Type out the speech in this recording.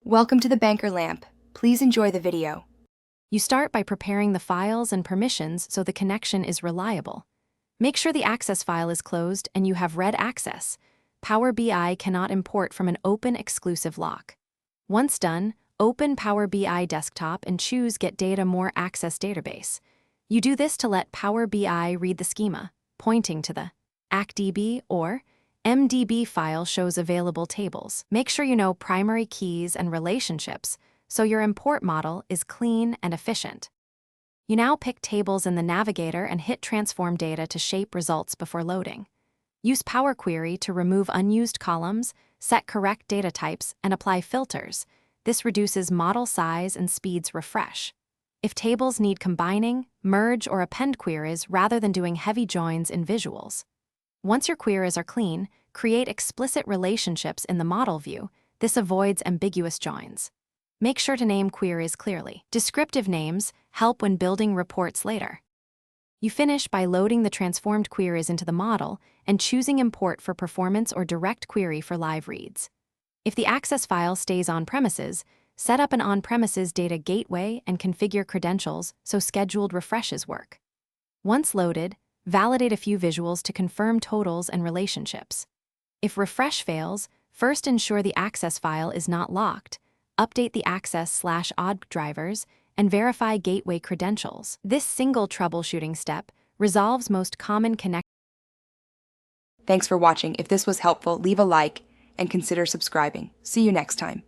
Welcome to the Banker Lamp. Please enjoy the video. You start by preparing the files and permissions so the connection is reliable. Make sure the access file is closed and you have read access. Power BI cannot import from an open exclusive lock. Once done, open Power BI Desktop and choose Get Data More Access Database. You do this to let Power BI read the schema, pointing to the ACDB or MDB file shows available tables. Make sure you know primary keys and relationships so your import model is clean and efficient. You now pick tables in the navigator and hit Transform Data to shape results before loading. Use Power Query to remove unused columns, set correct data types, and apply filters. This reduces model size and speeds refresh. If tables need combining, merge, or append queries rather than doing heavy joins in visuals. Once your queries are clean, create explicit relationships in the model view. This avoids ambiguous joins. Make sure to name queries clearly. Descriptive names help when building reports later. You finish by loading the transformed queries into the model and choosing Import for performance or Direct Query for live reads. If the access file stays on-premises, set up an on-premises data gateway and configure credentials so scheduled refreshes work. Once loaded, validate a few visuals to confirm totals and relationships. If refresh fails, first ensure the access file is not locked, update the access/odd drivers, and verify gateway credentials. This single troubleshooting step resolves most common connections. Thanks for watching. If this was helpful, leave a like and consider subscribing. See you next time.